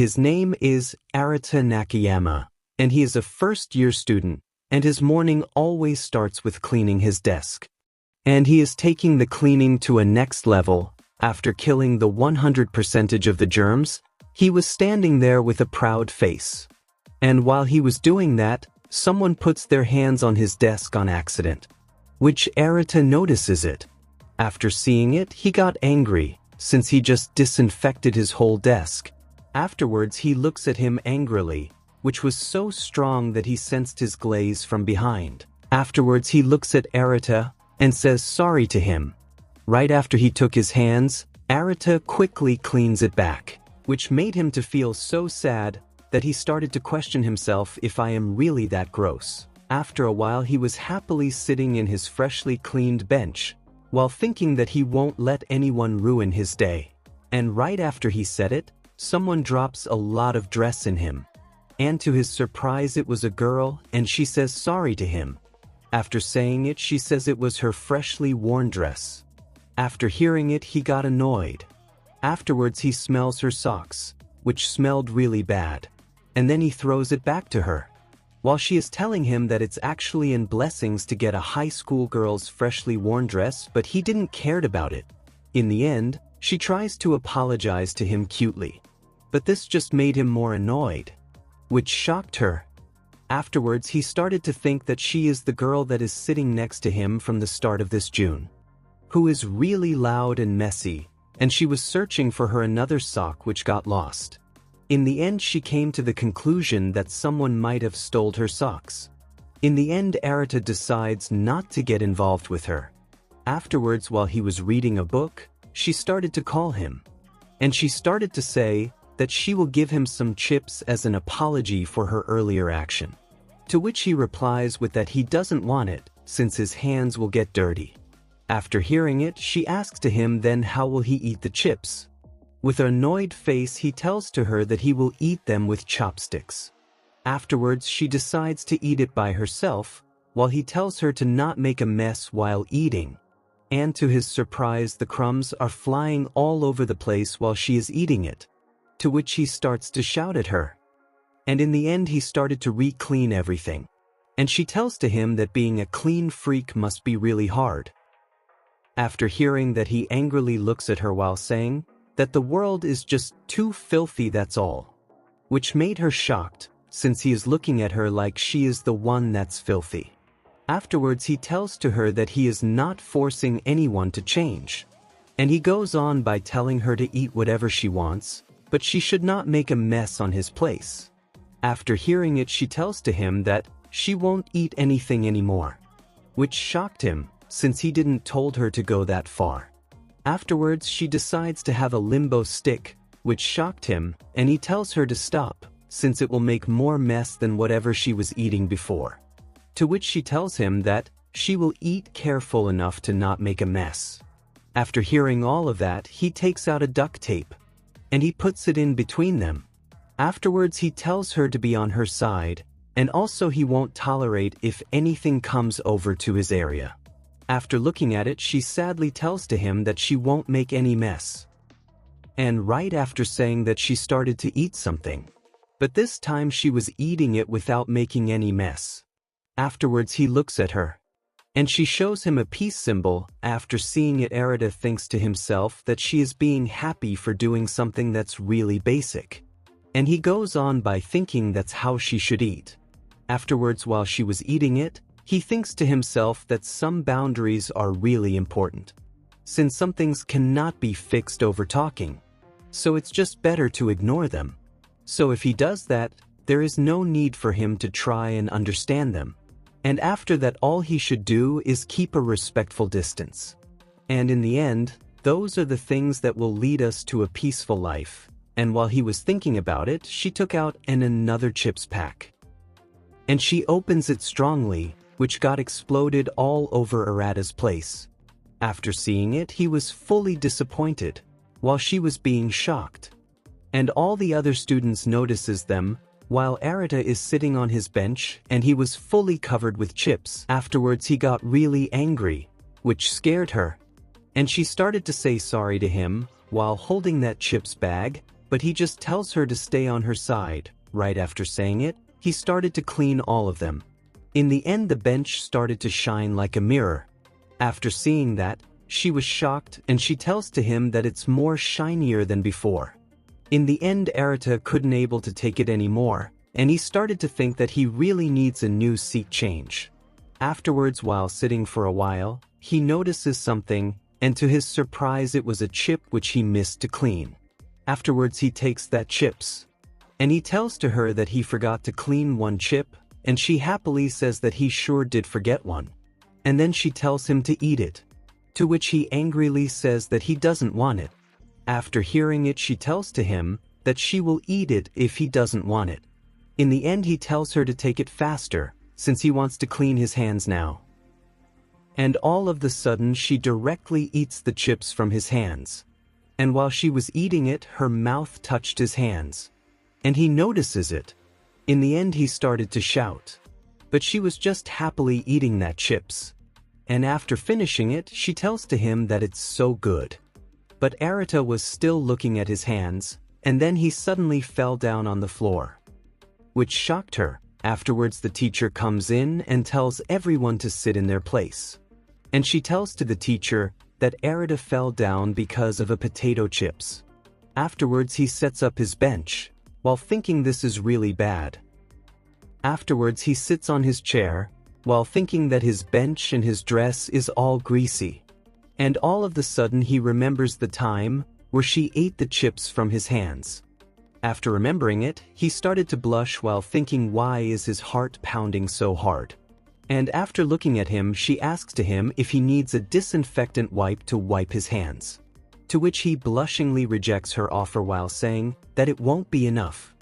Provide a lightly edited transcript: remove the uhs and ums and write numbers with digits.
His name is Arata Nakayama, and he is a first-year student, and his morning always starts with cleaning his desk. And he is taking the cleaning to a next level. After killing the 100% of the germs, he was standing there with a proud face. And while he was doing that, someone puts their hands on his desk on accident, which Arata notices it. After seeing it, he got angry, since he just disinfected his whole desk. Afterwards, he looks at him angrily, which was so strong that he sensed his glaze from behind. Afterwards, he looks at Arata and says sorry to him. Right after he took his hands, Arata quickly cleans it back, which made him to feel so sad that he started to question himself if I am really that gross. After a while, he was happily sitting in his freshly cleaned bench, while thinking that he won't let anyone ruin his day. And right after he said it, someone drops a lot of dress in him. And to his surprise, it was a girl, and she says sorry to him. After saying it, she says it was her freshly worn dress. After hearing it, he got annoyed. Afterwards, he smells her socks, which smelled really bad, and then he throws it back to her, while she is telling him that it's actually in blessings to get a high school girl's freshly worn dress, but he didn't cared about it. In the end, she tries to apologize to him cutely, but this just made him more annoyed, which shocked her. Afterwards, he started to think that she is the girl that is sitting next to him from the start of this June, who is really loud and messy, and she was searching for her another sock which got lost. In the end, she came to the conclusion that someone might have stole her socks. In the end, Arata decides not to get involved with her. Afterwards, while he was reading a book, she started to call him, and she started to say that she will give him some chips as an apology for her earlier action. To which he replies with that he doesn't want it, since his hands will get dirty. After hearing it, she asks to him then how will he eat the chips. With an annoyed face, he tells to her that he will eat them with chopsticks. Afterwards, she decides to eat it by herself, while he tells her to not make a mess while eating. And to his surprise, the crumbs are flying all over the place while she is eating it, to which he starts to shout at her. And in the end, he started to re-clean everything. And she tells to him that being a clean freak must be really hard. After hearing that, he angrily looks at her while saying that the world is just too filthy, that's all. Which made her shocked, since he is looking at her like she is the one that's filthy. Afterwards, he tells to her that he is not forcing anyone to change. And he goes on by telling her to eat whatever she wants, but she should not make a mess on his place. After hearing it, she tells to him that she won't eat anything anymore, which shocked him, since he didn't told her to go that far. Afterwards, she decides to have a limbo stick, which shocked him, and he tells her to stop, since it will make more mess than whatever she was eating before. To which she tells him that she will eat careful enough to not make a mess. After hearing all of that, he takes out a duct tape, and he puts it in between them. Afterwards, he tells her to be on her side, and also he won't tolerate if anything comes over to his area. After looking at it, she sadly tells to him that she won't make any mess. And right after saying that, she started to eat something, but this time she was eating it without making any mess. Afterwards, he looks at her, and she shows him a peace symbol. After seeing it, Arata thinks to himself that she is being happy for doing something that's really basic. And he goes on by thinking that's how she should eat. Afterwards, while she was eating it, he thinks to himself that some boundaries are really important, since some things cannot be fixed over talking, so it's just better to ignore them. So if he does that, there is no need for him to try and understand them. And after that, all he should do is keep a respectful distance. And in the end, those are the things that will lead us to a peaceful life. And while he was thinking about it, she took out another chips pack. And she opens it strongly, which got exploded all over Arata's place. After seeing it, he was fully disappointed, while she was being shocked. And all the other students notices them, while Arata is sitting on his bench and he was fully covered with chips. Afterwards, he got really angry, which scared her. And she started to say sorry to him while holding that chips bag, but he just tells her to stay on her side. Right after saying it, he started to clean all of them. In the end, the bench started to shine like a mirror. After seeing that, she was shocked and she tells to him that it's more shinier than before. In the end, Arata couldn't able to take it anymore, and he started to think that he really needs a new seat change. Afterwards, while sitting for a while, he notices something, and to his surprise it was a chip which he missed to clean. Afterwards he takes that chips, and he tells to her that he forgot to clean one chip, and she happily says that he sure did forget one. And then she tells him to eat it, to which he angrily says that he doesn't want it. After hearing it, she tells to him that she will eat it if he doesn't want it. In the end, he tells her to take it faster, since he wants to clean his hands now. And all of the sudden she directly eats the chips from his hands. And while she was eating it, her mouth touched his hands. And he notices it. In the end, he started to shout. But she was just happily eating that chips. And after finishing it, she tells to him that it's so good. But Arata was still looking at his hands, and then he suddenly fell down on the floor, which shocked her. Afterwards, the teacher comes in and tells everyone to sit in their place. And she tells to the teacher that Arata fell down because of a potato chips. Afterwards, he sets up his bench, while thinking this is really bad. Afterwards, he sits on his chair, while thinking that his bench and his dress is all greasy. And all of the sudden he remembers the time where she ate the chips from his hands. After remembering it, he started to blush while thinking, why is his heart pounding so hard? And after looking at him, she asks to him if he needs a disinfectant wipe to wipe his hands. To which he blushingly rejects her offer while saying that it won't be enough.